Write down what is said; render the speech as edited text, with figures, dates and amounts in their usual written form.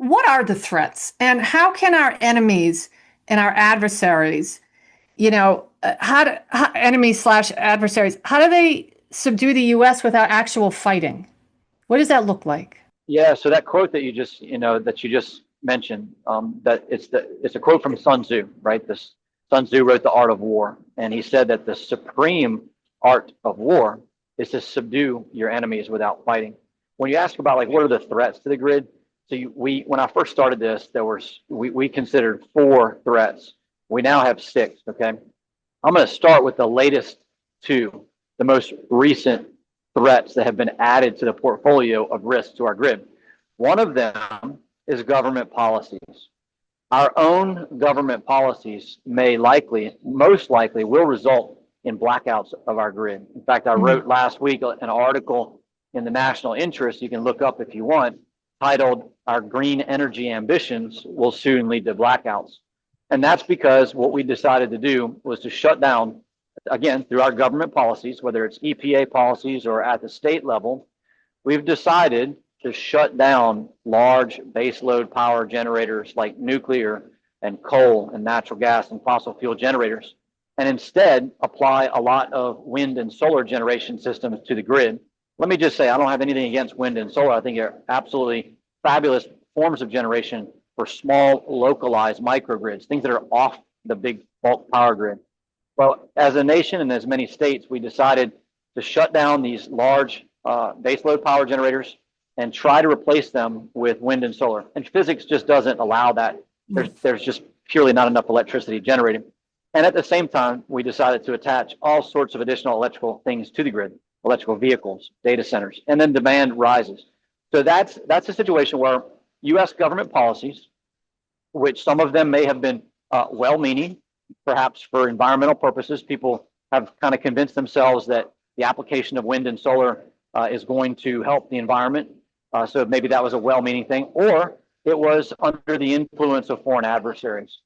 what are the threats and how can our enemies and our adversaries, enemies slash adversaries, how do they subdue the US without actual fighting? What does that look like? Yeah, so that quote that you just mentioned, that it's a quote from Sun Tzu, right? This Sun Tzu wrote The Art of War, and he said that the supreme art of war is to subdue your enemies without fighting. When you ask about like what are the threats to the grid, we when I first started this, we considered four threats. We now have six. Okay, I'm going to start with the latest two, the most recent threats that have been added to the portfolio of risks to our grid. One of them is government policies. Our own government policies most likely, will result in blackouts of our grid. In fact, I Mhm. wrote last week an article in the National Interest, you can look up if you want, titled Our Green Energy Ambitions Will Soon Lead to Blackouts. And that's because what we decided to do was to shut down, again, through our government policies, whether it's EPA policies or at the state level, we've decided to shut down large baseload power generators like nuclear and coal and natural gas and fossil fuel generators, and instead apply a lot of wind and solar generation systems to the grid. Let me just say, I don't have anything against wind and solar. I think they're absolutely fabulous forms of generation for small, localized microgrids, things that are off the big bulk power grid. Well, as a nation and as many states, we decided to shut down these large baseload power generators and try to replace them with wind and solar. And physics just doesn't allow that. There's just purely not enough electricity generated. And at the same time, we decided to attach all sorts of additional electrical things to the grid, electrical vehicles, data centers, and then demand rises. So that's a situation where U.S. government policies, which some of them may have been well-meaning, perhaps for environmental purposes. People have kind of convinced themselves that the application of wind and solar is going to help the environment. So maybe that was a well-meaning thing, or it was under the influence of foreign adversaries.